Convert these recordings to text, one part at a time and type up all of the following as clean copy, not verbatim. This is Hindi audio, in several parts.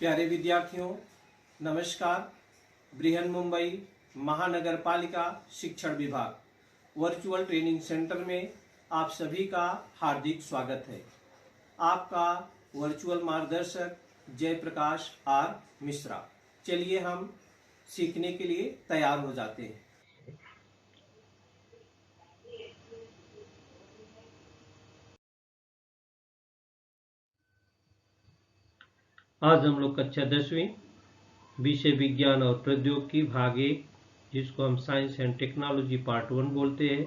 प्यारे विद्यार्थियों, नमस्कार। बृहन मुंबई महानगर पालिका शिक्षण विभाग वर्चुअल ट्रेनिंग सेंटर में आप सभी का हार्दिक स्वागत है। आपका वर्चुअल मार्गदर्शक जयप्रकाश आर मिश्रा। चलिए हम सीखने के लिए तैयार हो जाते हैं। आज हम लोग कक्षा 10वीं विषय विज्ञान और प्रौद्योगिकी भाग 1, जिसको हम साइंस एंड टेक्नोलॉजी पार्ट 1 बोलते हैं।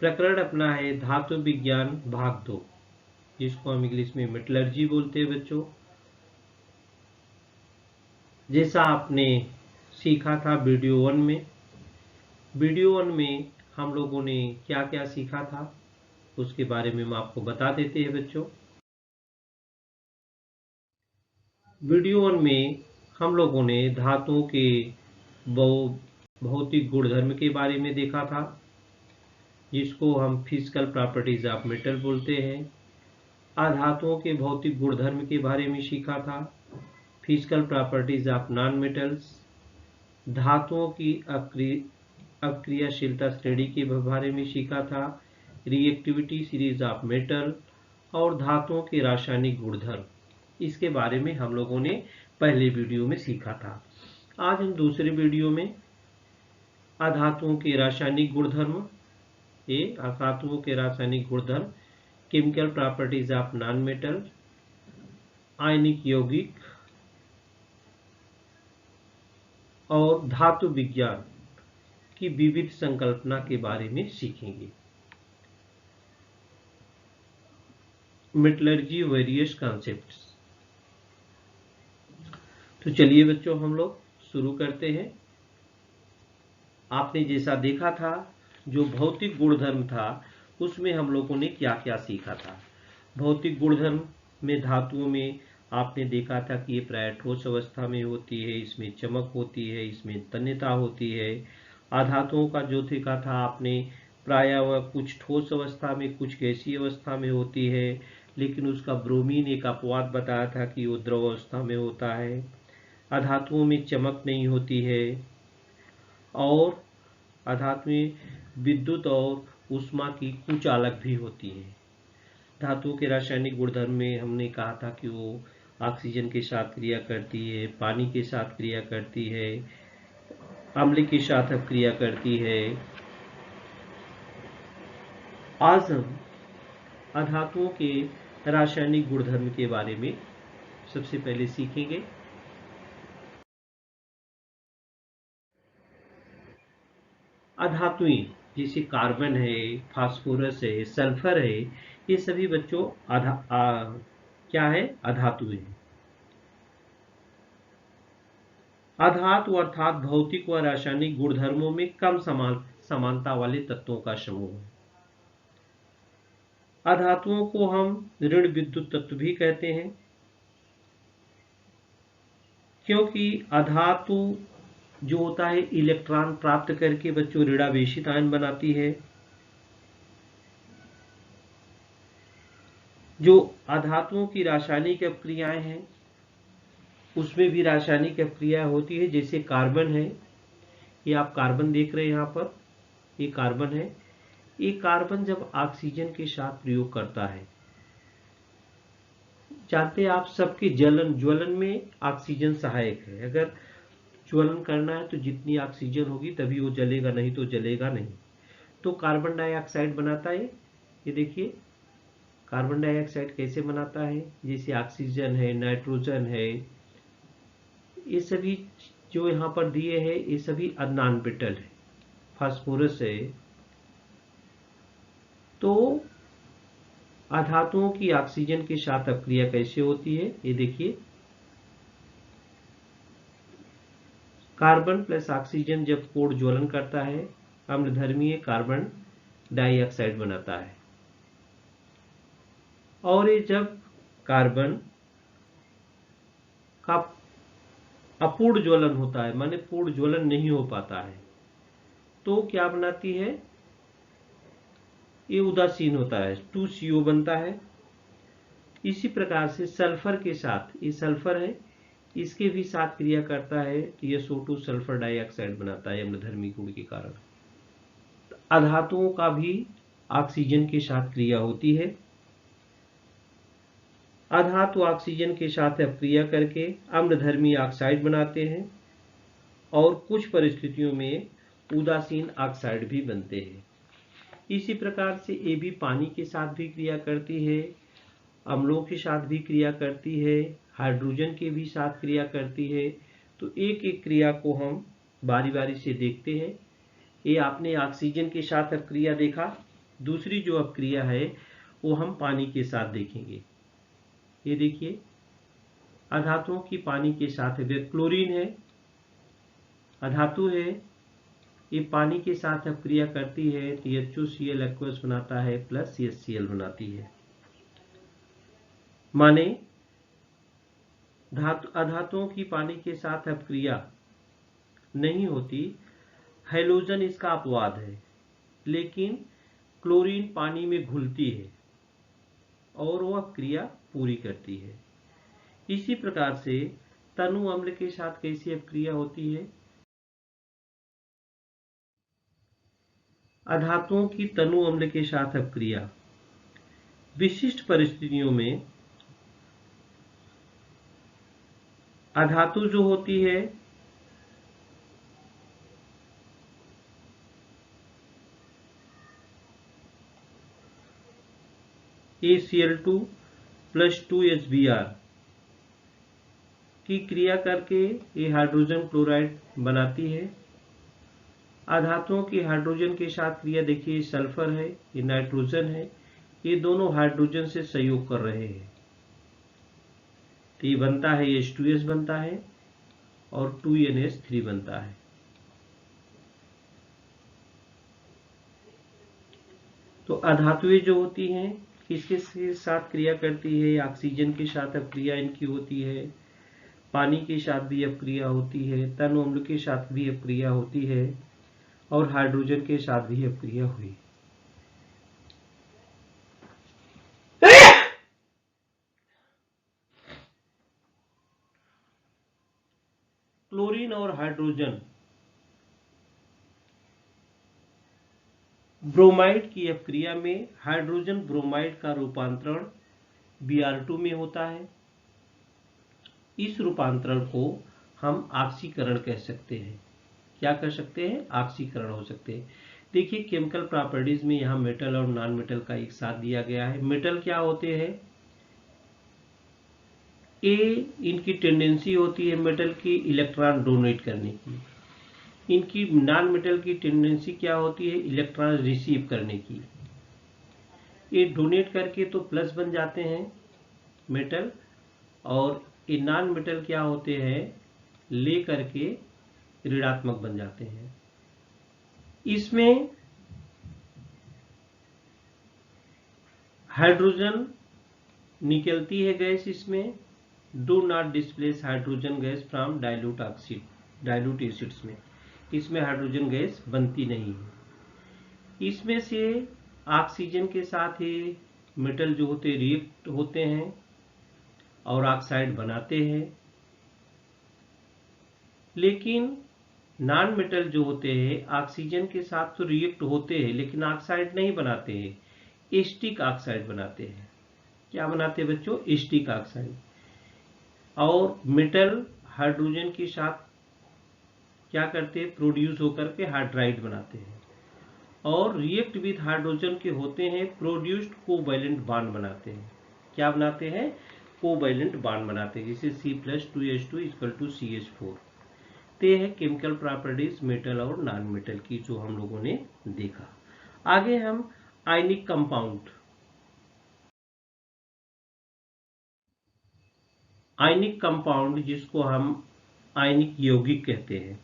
प्रकरण अपना है धातु विज्ञान भाग 2, जिसको हम इंग्लिश में मेटलर्जी बोलते हैं। बच्चों, जैसा आपने सीखा था वीडियो 1 में हम लोगों ने क्या क्या सीखा था उसके बारे में हम आपको बता देते हैं। बच्चों, वीडियो 1 में हम लोगों ने धातुओं के भौतिक गुणधर्म के बारे में देखा था, जिसको हम फिजिकल प्रॉपर्टीज ऑफ मेटल बोलते हैं। अधातुओं के भौतिक गुणधर्म के बारे में सीखा था, physical properties of non metals. धातुओं की अपक्रियाशीलता श्रेणी के बारे में सीखा था, रिएक्टिविटी सीरीज ऑफ मेटल। और धातुओं के रासायनिक गुणधर्म, इसके बारे में हम लोगों ने पहले वीडियो में सीखा था। आज हम दूसरे वीडियो में अधातुओं के रासायनिक गुणधर्म, अधातुओं के रासायनिक गुणधर्म, chemical properties of non metal, आयनिक यौगिक और धातु विज्ञान की विविध संकल्पना के बारे में सीखेंगे। Metallurgy various concepts. तो चलिए बच्चों, हम लोग शुरू करते हैं। आपने जैसा देखा था, जो भौतिक गुणधर्म था उसमें हम लोगों ने क्या क्या सीखा था। भौतिक गुणधर्म में धातुओं में आपने देखा था कि ये प्राय ठोस अवस्था में होती है, इसमें चमक होती है, इसमें तन्यता होती है। अधातुओं का जो देखा था आपने, प्राय वह कुछ ठोस अवस्था में कुछ गैसीय अवस्था में होती है, लेकिन उसका ब्रोमीन एक अपवाद बताया था कि वो द्रव अवस्था में होता है। अधातुओं में चमक नहीं होती है और अधातु में विद्युत और ऊष्मा की कुचालक भी होती है। धातुओं के रासायनिक गुणधर्म में हमने कहा था कि वो ऑक्सीजन के साथ क्रिया करती है, पानी के साथ क्रिया करती है, अम्ल के साथ क्रिया करती है। आज हम अधातुओं के रासायनिक गुणधर्म के बारे में सबसे पहले सीखेंगे। अधातुएं जैसे कार्बन है, फास्फोरस है, सल्फर है, ये सभी बच्चों क्या है? अधातुएं हैं। अधातु अर्थात भौतिक व रासायनिक गुणधर्मों में कम समानता वाले तत्वों का समूह है। अधातुओं को हम ऋण विद्युत तत्व भी कहते हैं, क्योंकि अधातु जो होता है इलेक्ट्रॉन प्राप्त करके बच्चों ऋणावेशित आयन बनाती है। जो अधातुओं की रासायनिक अपक्रियाएं हैं उसमें भी रासायनिक अपक्रिया होती है। जैसे कार्बन है, ये आप कार्बन देख रहे हैं यहाँ पर, ये कार्बन है। ये कार्बन जब ऑक्सीजन के साथ प्रयोग करता है, जानते हैं आप सबके ज्वलन में ऑक्सीजन सहायक है। अगर ज्वलन करना है तो जितनी ऑक्सीजन होगी तभी वो जलेगा, नहीं तो जलेगा नहीं। तो कार्बन डाइऑक्साइड बनाता है। ये देखिए कार्बन डाइऑक्साइड कैसे बनाता है, जैसे ऑक्सीजन है, नाइट्रोजन है, ये सभी जो यहाँ पर दिए हैं ये सभी नॉन मेटल है। फास्फोरस है। तो अधातुओं की ऑक्सीजन के साथ अपक्रिया कैसे होती है, ये देखिए। कार्बन प्लस ऑक्सीजन जब कोण ज्वलन करता है, अम्लधर्मीय कार्बन डाइऑक्साइड बनाता है। और ये जब कार्बन का अपूर्ण ज्वलन होता है, माने पूर्ण ज्वलन नहीं हो पाता है, तो क्या बनाती है? ये उदासीन होता है, 2CO बनता है। इसी प्रकार से सल्फर के साथ, ये सल्फर है, इसके भी साथ क्रिया करता है तो ये SO2 सल्फर डाइऑक्साइड बनाता है अम्लधर्मी गुण के कारण। अधातुओं का भी ऑक्सीजन के साथ क्रिया होती है। अधातु ऑक्सीजन के साथ क्रिया करके अम्लधर्मी ऑक्साइड बनाते हैं और कुछ परिस्थितियों में उदासीन ऑक्साइड भी बनते हैं। इसी प्रकार से ये भी पानी के साथ भी क्रिया करती है, अम्लों के साथ भी क्रिया करती है, हाइड्रोजन के भी साथ क्रिया करती है। तो एक एक क्रिया को हम बारी बारी से देखते हैं। ये आपने ऑक्सीजन के साथ अब क्रिया देखा, दूसरी जो अब क्रिया है वो हम पानी के साथ देखेंगे। ये देखिए अधातुओं की पानी के साथ है, क्लोरीन है, अधातु है, ये पानी के साथ अब क्रिया करती है तो HOCl एक्वस बनाता है प्लस HCl बनाती है। माने अधातुओं की पानी के साथ अब क्रिया नहीं होती, हैलोजन इसका अपवाद है, लेकिन क्लोरीन पानी में घुलती है और वह क्रिया पूरी करती है। इसी प्रकार से तनु अम्ल के साथ कैसी अब क्रिया होती है? अधातुओं की तनु अम्ल के साथ अब क्रिया विशिष्ट परिस्थितियों में अधातु जो होती है ACl2 प्लस 2HBr की क्रिया करके ये हाइड्रोजन क्लोराइड बनाती है। अधातुओं की हाइड्रोजन के साथ क्रिया देखिए, सल्फर है, ये नाइट्रोजन है, ये दोनों हाइड्रोजन से सहयोग कर रहे हैं तो ये बनता है H2S बनता है और 2NH3 बनता है। तो अधातुएं जो होती हैं किसके साथ क्रिया करती है? ऑक्सीजन के साथ अब क्रिया इनकी होती है, पानी के साथ भी अब क्रिया होती है, तनु अम्ल के साथ भी अब क्रिया होती है और हाइड्रोजन के साथ भी अब क्रिया हुई। क्लोरीन और हाइड्रोजन ब्रोमाइड की अब क्रिया में हाइड्रोजन ब्रोमाइड का रूपांतरण Br2 में होता है। इस रूपांतरण को हम ऑक्सीकरण कह सकते हैं। क्या कर सकते हैं? ऑक्सीकरण हो सकते हैं। देखिए केमिकल प्रॉपर्टीज में यहाँ मेटल और नॉन मेटल का एक साथ दिया गया है। मेटल क्या होते हैं? इनकी टेंडेंसी होती है मेटल की इलेक्ट्रॉन डोनेट करने की, इनकी नॉन मेटल की टेंडेंसी क्या होती है? इलेक्ट्रॉन रिसीव करने की। ये डोनेट करके तो प्लस बन जाते हैं मेटल, और ये नॉन मेटल क्या होते हैं? ले करके ऋणात्मक बन जाते हैं। इसमें हाइड्रोजन निकलती है गैस, इसमें do not displace hydrogen gas from dilute acids में, इसमें हाइड्रोजन गैस बनती नहीं है। इसमें से ऑक्सीजन के साथ ही मेटल जो होते रिएक्ट होते हैं और ऑक्साइड बनाते हैं, लेकिन नॉन मेटल जो होते हैं ऑक्सीजन के साथ तो रिएक्ट होते हैं लेकिन ऑक्साइड नहीं बनाते हैं, एस्टिक ऑक्साइड बनाते हैं। क्या बनाते हैं बच्चों? Asterisk oxide. और मेटल हाइड्रोजन के साथ क्या करते हैं? प्रोड्यूस होकर के हाइड्राइड बनाते हैं और रिएक्ट विद हाइड्रोजन के होते हैं प्रोड्यूस्ड कोवैलेंट बॉन्ड बनाते हैं। क्या बनाते हैं? कोवैलेंट बॉन्ड बनाते हैं, जैसे C+2H2 = CH4। ते है केमिकल प्रॉपर्टीज मेटल और नॉन मेटल की जो हम लोगों ने देखा। आगे हम आयनिक कंपाउंड, आयनिक कंपाउंड जिसको हम आयनिक यौगिक कहते हैं।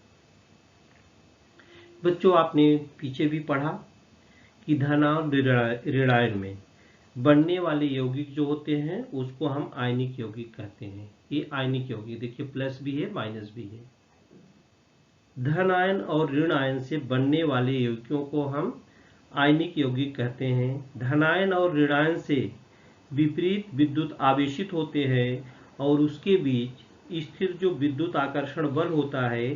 बच्चों आपने पीछे भी पढ़ा कि धन और ऋणायन में बनने वाले यौगिक जो होते हैं उसको हम आयनिक यौगिक कहते हैं। ये आयनिक यौगिक देखिए प्लस भी है माइनस भी है। धन आयन और ऋण आयन से बनने वाले यौगिकों को हम आयनिक यौगिक कहते हैं। धनायन और ऋणायन से विपरीत विद्युत आवेशित होते हैं और उसके बीच स्थिर जो विद्युत आकर्षण बल होता है,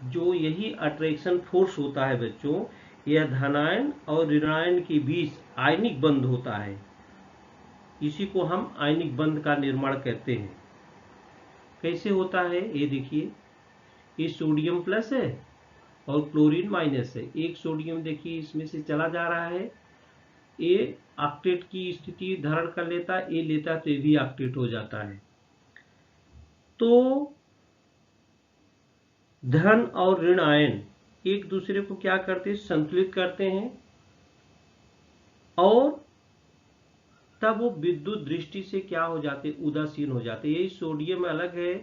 जो यही अट्रैक्शन फोर्स होता है बच्चों, यह धनायन और ऋणायन के बीच आयनिक बंध होता है। इसी को हम आयनिक बंध का निर्माण कहते हैं। कैसे होता है ये देखिए, ये सोडियम प्लस है और क्लोरीन माइनस है। एक सोडियम देखिए इसमें से चला जा रहा है, ये ऑक्टेट की स्थिति धारण कर लेता है, ये लेता तो ये भी ऑक्टेट हो जाता है। तो धन और ऋण आयन एक दूसरे को क्या करते हैं, संतुलित करते हैं, और तब वो विद्युत दृष्टि से क्या हो जाते, उदासीन हो जाते। यही सोडियम अलग है,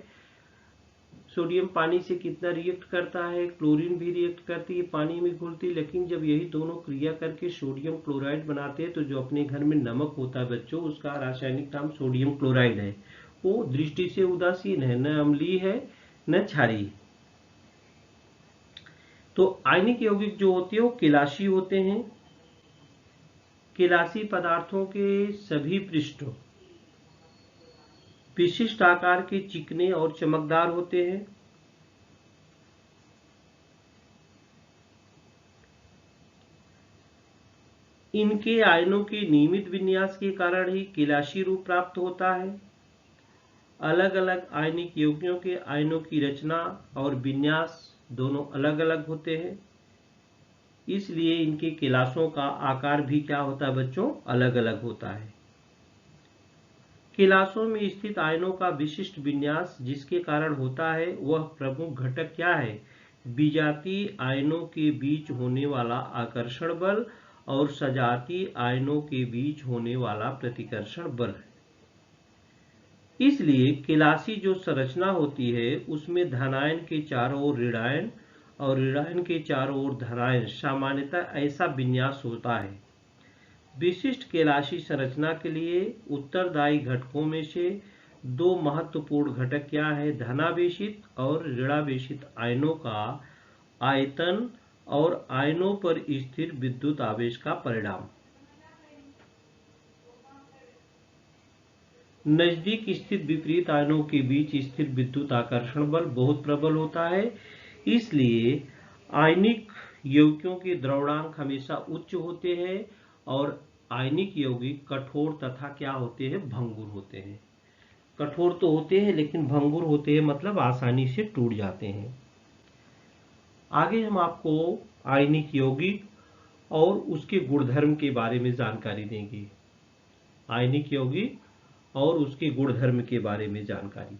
सोडियम पानी से कितना रिएक्ट करता है, क्लोरीन भी रिएक्ट करती है, पानी में घुलती है, लेकिन जब यही दोनों क्रिया करके सोडियम क्लोराइड बनाते हैं तो जो अपने घर में नमक होता है बच्चों, उसका रासायनिक नाम सोडियम क्लोराइड है। वो दृष्टि से उदासीन है, न अम्लीय है न क्षारीय। तो आयनिक यौगिक जो होते हैं वो केलाशी होते हैं। केलासी पदार्थों के सभी पृष्ठ विशिष्ट आकार के चिकने और चमकदार होते हैं। इनके आयनों के नियमित विन्यास के कारण ही केलाशी रूप प्राप्त होता है। अलग अलग आयनिक यौगिकों के आयनों की रचना और विन्यास दोनों अलग अलग होते हैं, इसलिए इनके केलासों का आकार भी क्या होता है बच्चों, अलग अलग होता है। केलासों में स्थित आयनों का विशिष्ट विन्यास जिसके कारण होता है, वह प्रमुख घटक क्या है, विजातीय आयनों के बीच होने वाला आकर्षण बल और सजातीय आयनों के बीच होने वाला प्रतिकर्षण बल है। इसलिए केलासी जो संरचना होती है उसमें धनायन के चारों ओर ऋणायन और ऋणायन के चारों ओर धनायन, सामान्यतः ऐसा विन्यास होता है। विशिष्ट केलासी संरचना के लिए उत्तरदायी घटकों में से दो महत्वपूर्ण घटक क्या है, धनावेशित और ऋणावेशित आयनों का आयतन और आयनों पर स्थिर विद्युत आवेश का परिणाम। नजदीक स्थित विपरीत आयनों के बीच स्थिर विद्युत आकर्षण बल बहुत प्रबल होता है, इसलिए आयनिक यौगिकों के द्रवणांक हमेशा उच्च होते हैं और आयनिक यौगिक कठोर तथा क्या होते हैं, भंगुर होते हैं। कठोर तो होते हैं लेकिन भंगुर होते हैं, मतलब आसानी से टूट जाते हैं। आगे हम आपको आयनिक यौगिक और उसके गुणधर्म के बारे में जानकारी देंगे। आयनिक यौगिक और उसके गुणधर्म के बारे में जानकारी।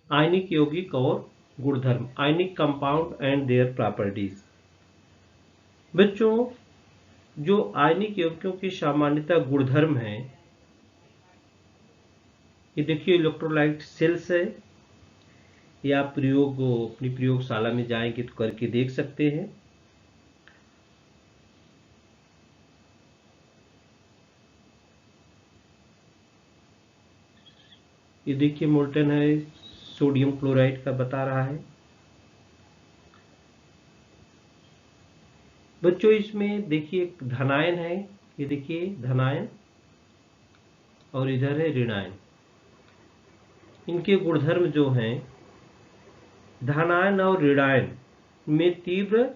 आयनिक यौगिक और गुणधर्म, ionic compound and their properties. बच्चों, जो आयनिक यौगिकों की सामान्यतः गुणधर्म है, ये देखिए इलेक्ट्रोलाइट सेल्स है, ये आप अपनी प्रयोगशाला में जाएंगे तो करके देख सकते हैं। ये देखिए मोल्टन है, सोडियम क्लोराइड का बता रहा है। बच्चों इसमें देखिए धनायन है, ये देखिए धनायन, और इधर है ऋणायन। इनके गुणधर्म जो हैं, धनायन और ऋणायन में तीव्र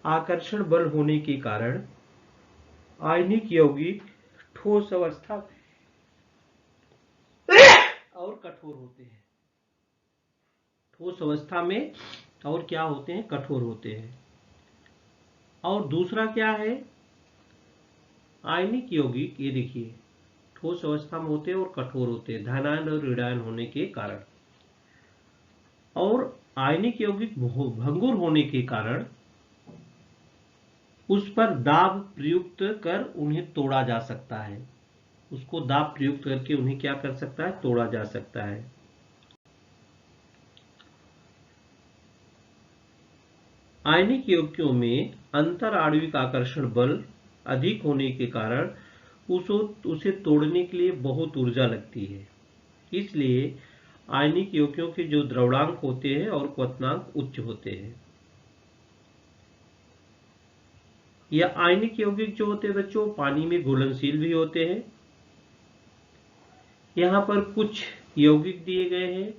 आकर्षण बल होने के कारण आयनिक यौगिक ठोस अवस्था और कठोर होते हैं। ठोस अवस्था में और क्या होते हैं, कठोर होते हैं। और दूसरा क्या है, आयनिक यौगिक ये देखिए ठोस अवस्था में होते हैं और कठोर होते हैं, धनायन और ऋणायन होने के कारण। और आयनिक यौगिक भंगुर होने के कारण उस पर दाब प्रयुक्त कर उन्हें तोड़ा जा सकता है। उसको दाब प्रयुक्त करके उन्हें क्या कर सकता है, तोड़ा जा सकता है। आयनिक यौगिकों में अंतर आणविक आकर्षण बल अधिक होने के कारण उसे तोड़ने के लिए बहुत ऊर्जा लगती है, इसलिए आयनिक यौगिकों के जो द्रवणांक होते हैं और क्वथनांक उच्च होते हैं। या आयनिक यौगिक जो होते हैं बच्चों पानी में घुलनशील भी होते हैं। यहाँ पर कुछ यौगिक दिए गए हैं,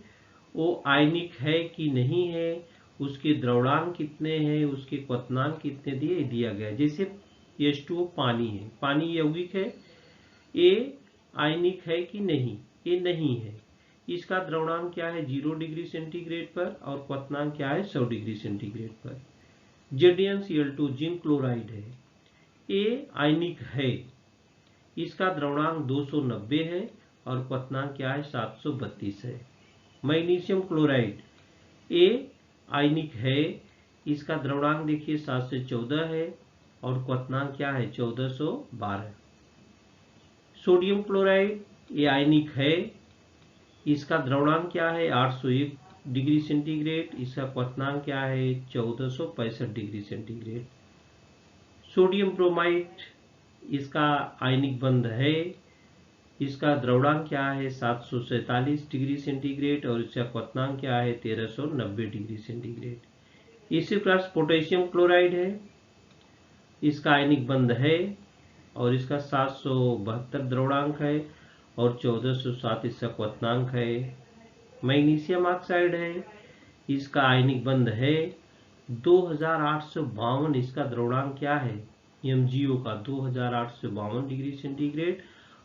वो आयनिक है कि नहीं है, उसके द्रवणांक कितने हैं, उसके क्वथनांक कितने दिया गया है। जैसे H2O पानी है, पानी यौगिक है, ये आयनिक है कि नहीं, ये नहीं है। इसका द्रवणांक क्या है 0 डिग्री सेंटीग्रेड पर और क्वथनांक क्या है 100 डिग्री सेंटीग्रेड पर। ZnCl2 जिंक क्लोराइड है, ये आयनिक है, इसका द्रवणांक 290 है और क्वथनांक क्या है 732 है। मैग्नीशियम क्लोराइड ए आयनिक है, इसका द्रवणांक देखिए 7 से 14 है और क्वथनांक क्या है 1412। सोडियम क्लोराइड ए आयनिक है, इसका द्रवणांक क्या है 801 डिग्री सेंटीग्रेड, इसका क्वथनांक क्या है 1465 डिग्री सेंटीग्रेड। सोडियम ब्रोमाइड इसका आयनिक बंध है, इसका द्रवणांक क्या है 747 डिग्री सेंटीग्रेड और इसका क्वथनांक क्या है 1390 डिग्री सेंटीग्रेड। इसी प्रकार पोटेशियम क्लोराइड है, इसका आयनिक बंध है और इसका 772 द्रवणांक है और 1407 इसका क्वथनांक है। मैग्नीशियम ऑक्साइड है, इसका आयनिक बंध है 2852, इसका द्रवणांक क्या है MgO का 2852 डिग्री सेंटीग्रेड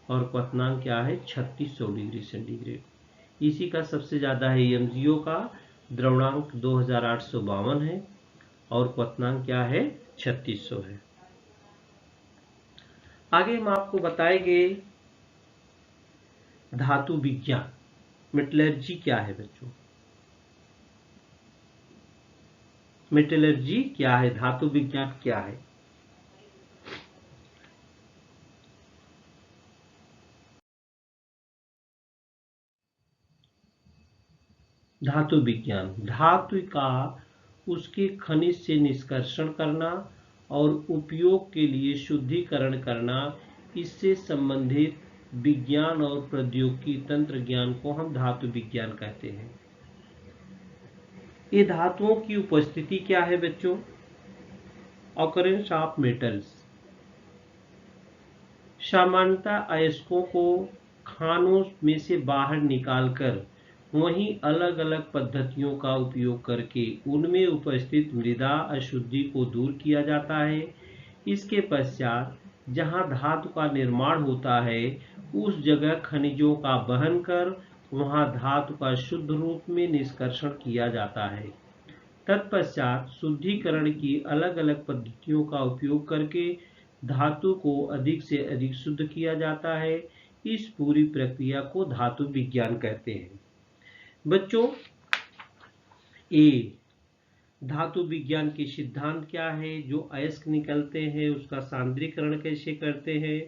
और क्वथनांक क्या है 3600 डिग्री सेंटीग्रेड। इसी का सबसे ज्यादा है MgO का द्रवणांक 2852 है और क्वथनांक क्या है 3600 है। आगे हम आपको बताएंगे धातु विज्ञान, मेटलर्जी क्या है बच्चों। मेटलर्जी क्या है, धातु विज्ञान क्या है। धातु विज्ञान, धातु का उसके खनिज से निष्कर्षण करना और उपयोग के लिए शुद्धिकरण करना, इससे संबंधित विज्ञान और प्रौद्योगिकी तंत्र ज्ञान को हम धातु विज्ञान कहते हैं। ये धातुओं की उपस्थिति क्या है बच्चों, ऑकरेंस ऑफ मेटल्स। सामान्यतः अयस्कों को खानों में से बाहर निकालकर वहीं अलग अलग पद्धतियों का उपयोग करके उनमें उपस्थित मृदा अशुद्धि को दूर किया जाता है। इसके पश्चात जहां धातु का निर्माण होता है उस जगह खनिजों का वहन कर वहां धातु का शुद्ध रूप में निष्कर्षण किया जाता है। तत्पश्चात शुद्धिकरण की अलग अलग पद्धतियों का उपयोग करके धातु को अधिक से अधिक शुद्ध किया जाता है। इस पूरी प्रक्रिया को धातु विज्ञान कहते हैं। बच्चों, ए धातु विज्ञान के सिद्धांत क्या है, जो अयस्क निकलते हैं उसका सांद्रीकरण कैसे करते हैं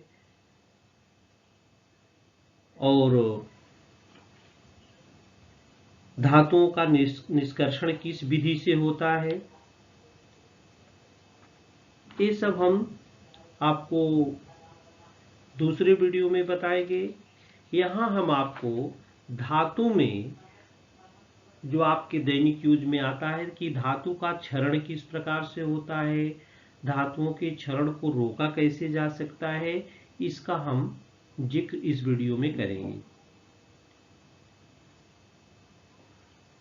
और धातुओं का निष्कर्षण किस विधि से होता है, ये सब हम आपको दूसरे वीडियो में बताएंगे। यहाँ हम आपको धातु में जो आपके दैनिक यूज में आता है कि धातु का क्षरण किस प्रकार से होता है, धातुओं के क्षरण को रोका कैसे जा सकता है, इसका हम जिक्र इस वीडियो में करेंगे।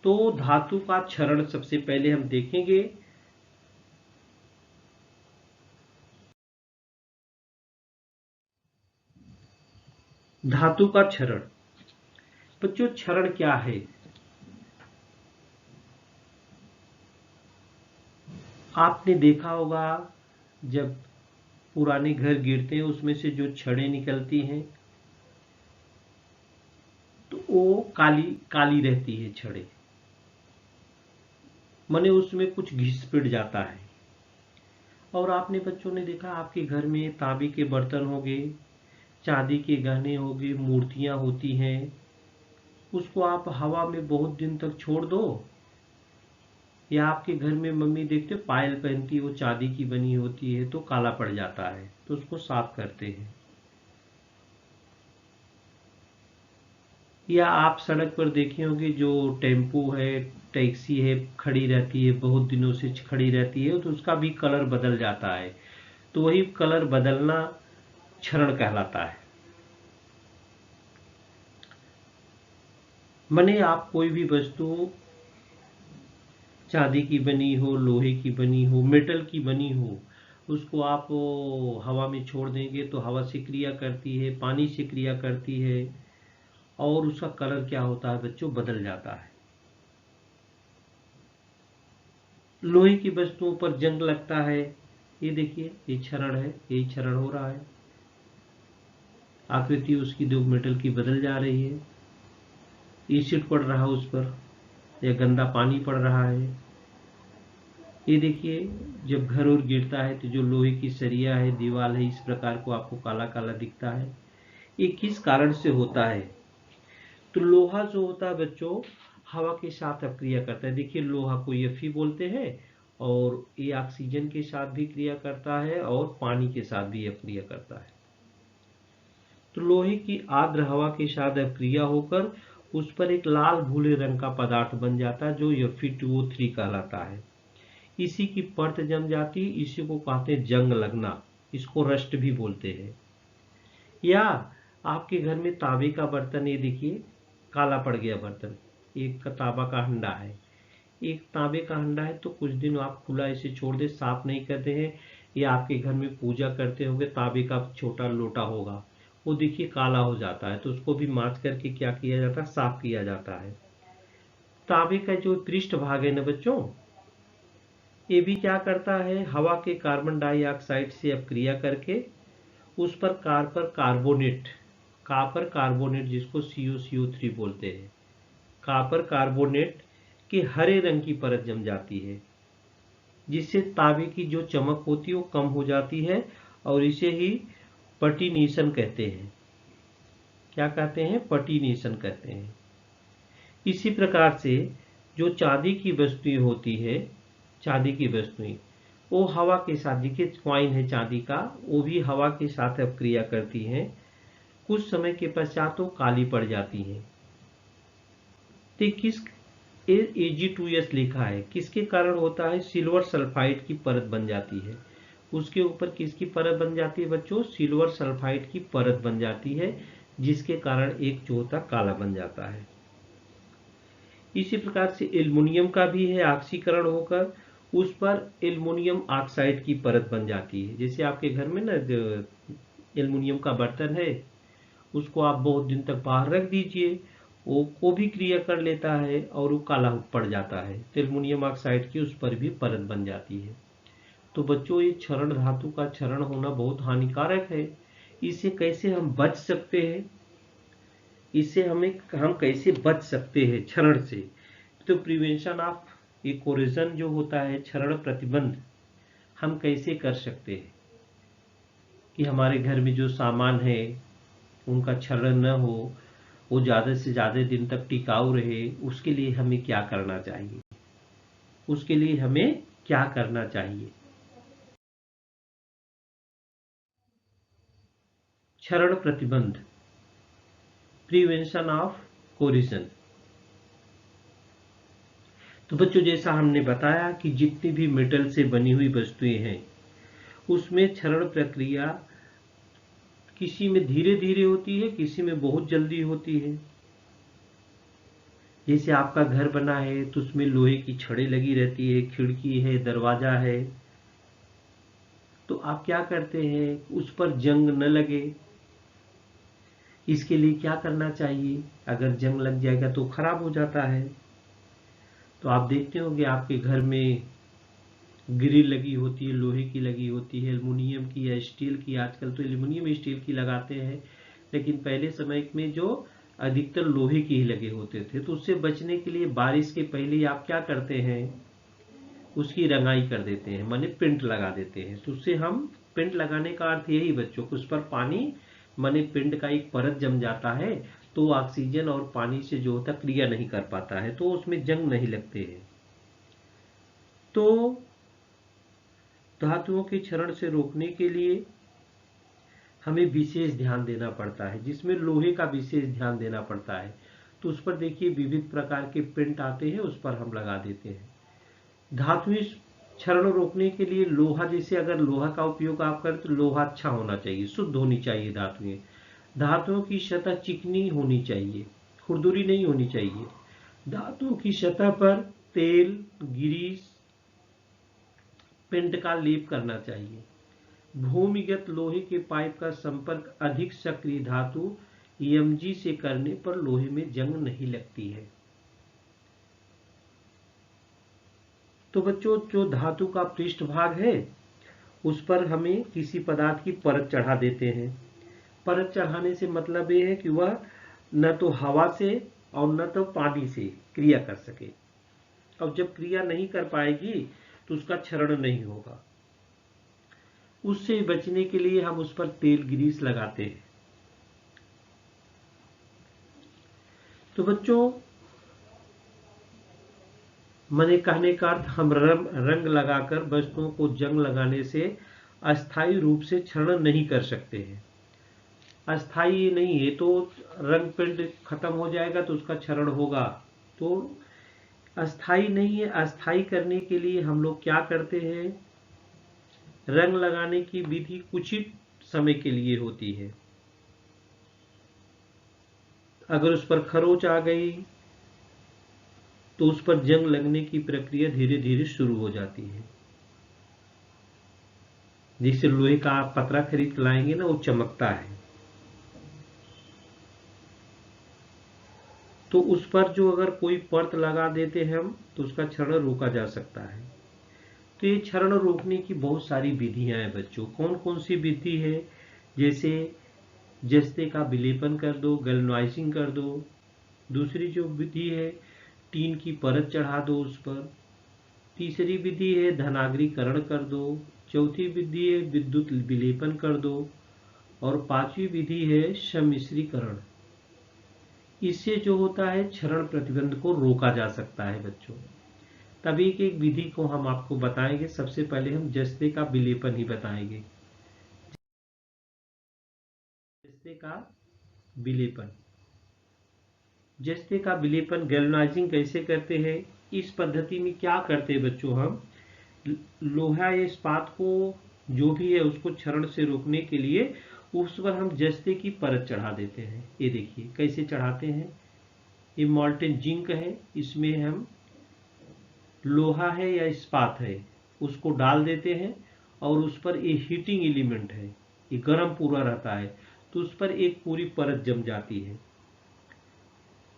तो धातु का क्षरण सबसे पहले हम देखेंगे। धातु का क्षरण, बच्चों क्षरण क्या है। आपने देखा होगा जब पुराने घर गिरते हैं उसमें से जो छड़ें निकलती हैं तो वो काली काली रहती है छड़ें, माने उसमें कुछ घिस पिट जाता है। और आपने बच्चों ने देखा आपके घर में तांबे के बर्तन हो गए, चांदी के गहने हो गए, मूर्तियां होती हैं, उसको आप हवा में बहुत दिन तक छोड़ दो, या आपके घर में मम्मी देखते पायल पहनती है वो चांदी की बनी होती है तो काला पड़ जाता है तो उसको साफ करते हैं। या आप सड़क पर देखे होंगे जो टेम्पो है, टैक्सी है, खड़ी रहती है बहुत दिनों से खड़ी रहती है तो उसका भी कलर बदल जाता है तो वही कलर बदलना क्षरण कहलाता है। माने आप कोई भी वस्तु चांदी की बनी हो, लोहे की बनी हो, मेटल की बनी हो, उसको आप हवा में छोड़ देंगे तो हवा से क्रिया करती है, पानी से क्रिया करती है, और उसका कलर क्या होता है बच्चों, बदल जाता है। लोहे की वस्तुओं पर जंग लगता है, ये देखिए ये क्षरण है, यही क्षरण हो रहा है, आकृति उसकी दो मेटल की बदल जा रही है, एसिड पड़ रहा है उस पर, या गंदा पानी पड़ रहा है। ये देखिए जब घर और गिरता है तो जो लोहे की सरिया है, दीवार है, इस प्रकार को आपको काला काला दिखता है। ये किस कारण से होता है? तो लोहा जो होता है बच्चों, हवा के साथ अपक्रिया करता है। देखिए लोहा को Fe बोलते हैं, और ये ऑक्सीजन के साथ भी क्रिया करता है और पानी के साथ भी अपक्रिया करता है। तो लोहे की आर्द्र हवा के साथ अपक्रिया होकर उस पर एक लाल भूरे रंग का पदार्थ बन जाता है, जो Fe2O3 कहलाता है। इसी की परत जम जाती है, इसी को कहते हैं जंग लगना, इसको रस्ट भी बोलते हैं। या आपके घर में तांबे का बर्तन, ये देखिए काला पड़ गया बर्तन, एक तांबा का हंडा है, एक तांबे का हंडा है, तो कुछ दिन आप खुला ऐसे छोड़ दे, साफ नहीं करते हैं, या आपके घर में पूजा करते होंगे, तांबे का छोटा लोटा होगा, वो देखिए काला हो जाता है, तो उसको भी मांज करके क्या किया जाता है, साफ किया जाता है। तांबे का जो पृष्ठ भाग है ना बच्चों, ये भी क्या करता है, हवा के कार्बन डाइऑक्साइड से अपक्रिया करके उस पर कापर कार्बोनेट जिसको CuCO3 बोलते हैं, कापर कार्बोनेट के हरे रंग की परत जम जाती है, जिससे तांबे की जो चमक होती है वो कम हो जाती है, और इसे ही पटिनेशन कहते हैं। क्या कहते हैं? पटिनेशन कहते हैं। इसी प्रकार से जो चांदी की वस्तुएं होती है, चांदी की वस्तुएं वो हवा के साथ, देखिए कॉइन है चांदी का, वो भी हवा के साथ अपक्रिया करती हैं, कुछ समय के पश्चात वो काली पड़ जाती हैं। तो किस Ag2S लिखा है, किसके कारण होता है? सिल्वर सल्फाइड की परत बन जाती है। उसके ऊपर किसकी परत बन जाती है बच्चों? सिल्वर सल्फाइड की परत बन जाती है, जिसके कारण एक जो होता काला बन जाता है। इसी प्रकार से एल्युमिनियम का भी है, ऑक्सीकरण होकर उस पर एल्युमिनियम ऑक्साइड की परत बन जाती है। जैसे आपके घर में ना एल्युमिनियम का बर्तन है, उसको आप बहुत दिन तक बाहर रख दीजिए, वो भी क्रिया कर लेता है और वो काला पड़ जाता है, तो एल्युमिनियम ऑक्साइड की उस पर भी परत बन जाती है। तो बच्चों ये क्षरण धातु का क्षरण होना बहुत हानिकारक है। इससे कैसे हम बच सकते हैं? इससे हम कैसे बच सकते हैं क्षरण से? तो प्रिवेंशन ऑफ कोरोजन जो होता है, क्षरण प्रतिबंध, हम कैसे कर सकते हैं कि हमारे घर में जो सामान है उनका क्षरण न हो, वो ज़्यादा से ज़्यादा दिन तक टिकाऊ रहे? उसके लिए हमें क्या करना चाहिए? उसके लिए हमें क्या करना चाहिए? क्षरण प्रतिबंध, प्रिवेंशन ऑफ कोरिजन। तो बच्चों जैसा हमने बताया कि जितनी भी मेटल से बनी हुई वस्तुएं हैं उसमें क्षरण प्रक्रिया किसी में धीरे धीरे होती है, किसी में बहुत जल्दी होती है। जैसे आपका घर बना है तो उसमें लोहे की छड़ें लगी रहती है, खिड़की है, दरवाजा है, तो आप क्या करते हैं, उस पर जंग न लगे, इसके लिए क्या करना चाहिए? अगर जंग लग जाएगा तो खराब हो जाता है। तो आप देखते होंगे आपके घर में ग्रिल लगी होती है, लोहे की लगी होती है, एल्युमिनियम की या स्टील की, आजकल तो एल्युमिनियम स्टील की लगाते हैं, लेकिन पहले समय में जो अधिकतर लोहे की ही लगे होते थे। तो उससे बचने के लिए बारिश के पहले आप क्या करते हैं, उसकी रंगाई कर देते हैं, माने पेंट लगा देते हैं। तो उससे हम, पेंट लगाने का अर्थ यही बच्चों को, उस पर पानी माने पेंट का एक परत जम जाता है, तो ऑक्सीजन और पानी से जो होता क्रिया नहीं कर पाता है, तो उसमें जंग नहीं लगते हैं। तो धातुओं के क्षरण से रोकने के लिए हमें विशेष ध्यान देना पड़ता है, जिसमें लोहे का विशेष ध्यान देना पड़ता है। तो उस पर देखिए विविध प्रकार के पेंट आते हैं, उस पर हम लगा देते हैं। धातुई क्षरण रोकने के लिए लोहा, जैसे अगर लोहा का उपयोग आप करें तो लोहा अच्छा होना चाहिए, शुद्ध होनी चाहिए धातुएं। धातुओं की सतह चिकनी होनी चाहिए, खुरदुरी नहीं होनी चाहिए। धातुओं की सतह पर तेल, ग्रीस, पेंट का लेप करना चाहिए। भूमिगत लोहे के पाइप का संपर्क अधिक सक्रिय धातु EMG से करने पर लोहे में जंग नहीं लगती है। तो बच्चों, जो धातु का पृष्ठभाग है उस पर हमें किसी पदार्थ की परत चढ़ा देते हैं। परत चढ़ाने से मतलब ये है कि वह न तो हवा से और न तो पानी से क्रिया कर सके। अब जब क्रिया नहीं कर पाएगी तो उसका क्षरण नहीं होगा। उससे बचने के लिए हम उस पर तेल, ग्रीस लगाते हैं। तो बच्चों, मैंने कहने का अर्थ, हम रंग लगाकर वस्तुओं को जंग लगाने से अस्थायी रूप से क्षरण नहीं कर सकते हैं। अस्थायी नहीं है तो रंग पेंट खत्म हो जाएगा तो उसका क्षरण होगा। तो अस्थायी नहीं है, अस्थायी करने के लिए हम लोग क्या करते हैं, रंग लगाने की विधि कुछ ही समय के लिए होती है। अगर उस पर खरोंच आ गई तो उस पर जंग लगने की प्रक्रिया धीरे धीरे शुरू हो जाती है। जिससे लोहे का आप पतरा खरीद लाएंगे ना, वो चमकता है, तो उस पर जो अगर कोई परत लगा देते हैं हम तो उसका क्षरण रोका जा सकता है। तो ये क्षरण रोकने की बहुत सारी विधियां हैं बच्चों। कौन कौन सी विधि है? जैसे जस्ते का विलेपन कर दो, गैल्वेनाइजिंग कर दो। दूसरी जो विधि है, टीन की परत चढ़ा दो उस पर। तीसरी विधि है धनाग्रीकरण कर दो। चौथी विधि है विद्युत विलेपन कर दो। और पांचवी विधि है सम्मिश्रीकरण। इससे जो होता है क्षरण प्रतिबंध को रोका जा सकता है बच्चों। तभी एक एक विधि को हम आपको बताएंगे। सबसे पहले हम जस्ते का विलेपन ही बताएंगे। जस्ते का विलेपन, जस्ते का विलेपन गैल्वेनाइजिंग कैसे करते हैं? इस पद्धति में क्या करते हैं बच्चों, हम लोहा या इस्पात को जो भी है उसको क्षरण से रोकने के लिए उस पर हम जस्ते की परत चढ़ा देते हैं। ये देखिए कैसे चढ़ाते हैं। ये मॉल्टेन जिंक है, इसमें हम लोहा है या इस्पात है उसको डाल देते हैं और उस पर ये हीटिंग एलिमेंट है, ये गर्म पूरा रहता है, तो उस पर एक पूरी परत जम जाती है।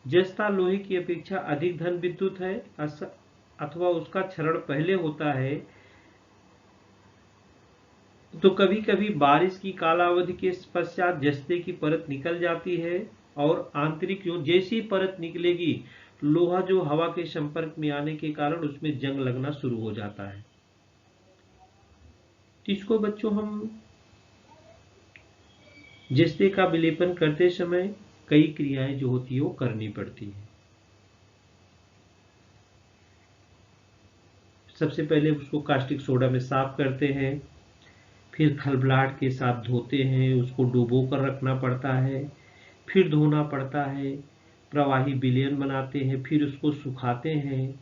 जस्ता लोहे की अपेक्षा अधिक धन विद्युत है अथवा उसका क्षरण पहले होता है, तो कभी कभी बारिश की कालावधि के पश्चात जस्ते की परत निकल जाती है और आंतरिक जैसी परत निकलेगी लोहा जो हवा के संपर्क में आने के कारण उसमें जंग लगना शुरू हो जाता है। तो इसको बच्चों हम जस्ते का विलेपन करते समय कई क्रियाएं जो होती है वो करनी पड़ती है। सबसे पहले उसको कास्टिक सोडा में साफ करते हैं, फिर खलबलाहट के साथ धोते हैं, उसको डुबो कर रखना पड़ता है, फिर धोना पड़ता है, प्रवाही विलयन बनाते हैं, फिर उसको सुखाते हैं,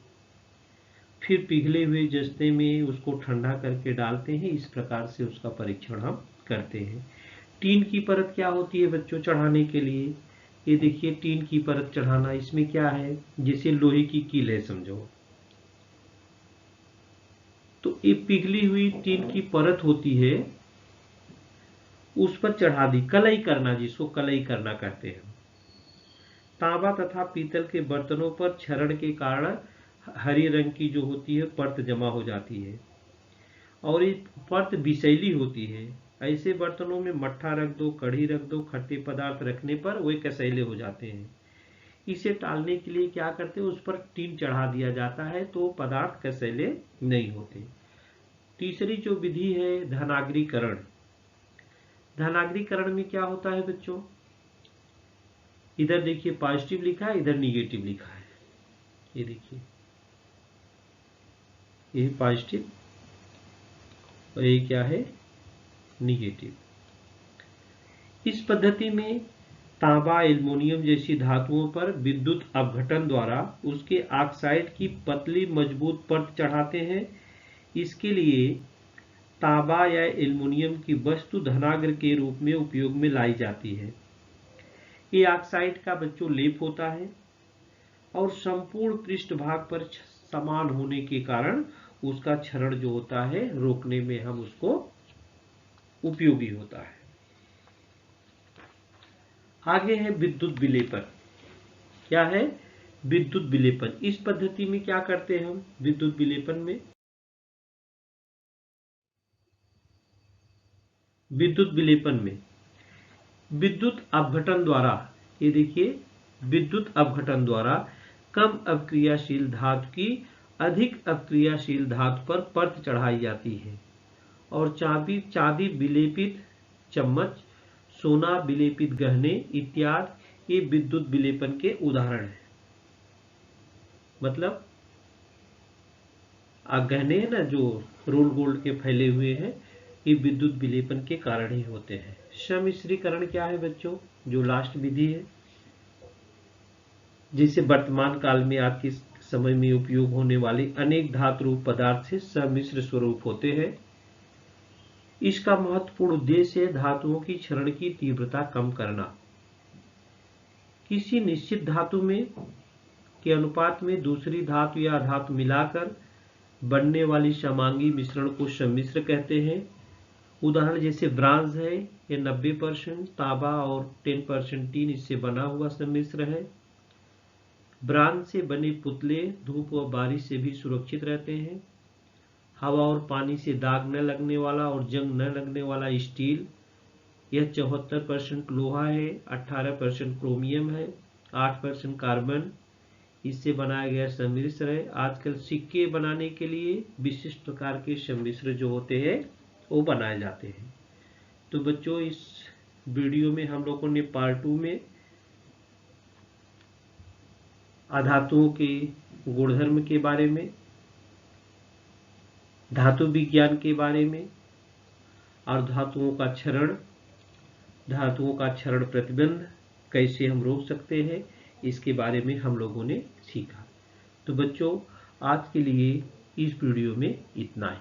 फिर पिघले हुए जस्ते में उसको ठंडा करके डालते हैं। इस प्रकार से उसका परीक्षण हम करते हैं। टीन की परत क्या होती है बच्चों चढ़ाने के लिए? ये देखिए टीन की परत चढ़ाना, इसमें क्या है, जैसे लोहे की कील है समझो, तो ये पिघली हुई टीन की परत होती है, उस पर चढ़ा दी, कलई करना, जिसको कलई करना कहते हैं। तांबा तथा पीतल के बर्तनों पर क्षरण के कारण हरी रंग की जो होती है परत जमा हो जाती है और ये परत विषैली होती है। ऐसे बर्तनों में मट्ठा रख दो, कढ़ी रख दो, खट्टे पदार्थ रखने पर वे कसैले हो जाते हैं। इसे टालने के लिए क्या करते हैं, उस पर टीन चढ़ा दिया जाता है तो पदार्थ कसैले नहीं होते। तीसरी जो विधि है धनाग्रीकरण। धनाग्रीकरण में क्या होता है बच्चों, इधर देखिए पॉजिटिव लिखा है, इधर निगेटिव लिखा है। ये देखिए ये पॉजिटिव और ये क्या है, निगेटिव। इस पद्धति में तांबा, एल्युमिनियम जैसी धातुओं पर विद्युत अपघटन द्वारा उसके ऑक्साइड की पतली मजबूत परत चढ़ाते हैं। इसके लिए तांबा या एल्युमिनियम की वस्तु धनाग्र के रूप में उपयोग में लाई जाती है। ये ऑक्साइड का बच्चों लेप होता है और संपूर्ण पृष्ठभाग पर समान होने के कारण उसका क्षरण जो होता है रोकने में हम उसको उपयोगी होता है। आगे है विद्युत विलेपन। क्या है? विद्युत विलेपन। इस पद्धति में क्या करते हैं हम विद्युत विलेपन में? विद्युत विलेपन में विद्युत अपघटन द्वारा, ये देखिए, विद्युत अपघटन द्वारा कम अपक्रियाशील धातु की अधिक अपक्रियाशील धातु पर परत चढ़ाई जाती है और चांदी विलेपित चम्मच, सोना विलेपित गहने इत्यादि ये विद्युत विलेपन के उदाहरण हैं। मतलब गहने हैं ना जो रोल गोल्ड के फैले हुए हैं, ये विद्युत विलेपन के कारण ही होते हैं। सम्मिश्रीकरण क्या है बच्चों? जो लास्ट विधि है जिसे वर्तमान काल में आज के समय में उपयोग होने वाले अनेक धातु रूप पदार्थ से सम्मिश्र स्वरूप होते हैं। इसका महत्वपूर्ण उद्देश्य है धातुओं की क्षरण की तीव्रता कम करना। किसी निश्चित धातु में के अनुपात में दूसरी धातु या धातु मिलाकर बनने वाली समांगी मिश्रण को सम्मिश्र कहते हैं। उदाहरण जैसे ब्रांज है, ये 90% तांबा और 10% टीन इससे बना हुआ सम्मिश्र है। ब्रांज से बने पुतले धूप व बारिश से भी सुरक्षित रहते हैं। हवा और पानी से दाग न लगने वाला और जंग न लगने वाला स्टील, यह 74% लोहा है, 18% क्रोमियम है, 8% कार्बन इससे बनाया गया सम्मिश्र है। आजकल सिक्के बनाने के लिए विशिष्ट प्रकार के सम्मिश्र जो होते हैं वो बनाए जाते हैं। तो बच्चों इस वीडियो में हम लोगों ने पार्ट 2 में अधातुओं के गुणधर्म के बारे में, धातु विज्ञान के बारे में और धातुओं का क्षरण प्रतिबंध कैसे हम रोक सकते हैं, इसके बारे में हम लोगों ने सीखा। तो बच्चों आज के लिए इस वीडियो में इतना ही।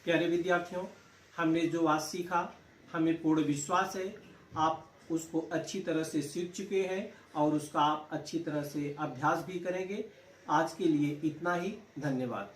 प्यारे विद्यार्थियों, हमने जो आज सीखा, हमें पूर्ण विश्वास है आप उसको अच्छी तरह से सीख चुके हैं और उसका आप अच्छी तरह से अभ्यास भी करेंगे। आज के लिए इतना ही। धन्यवाद।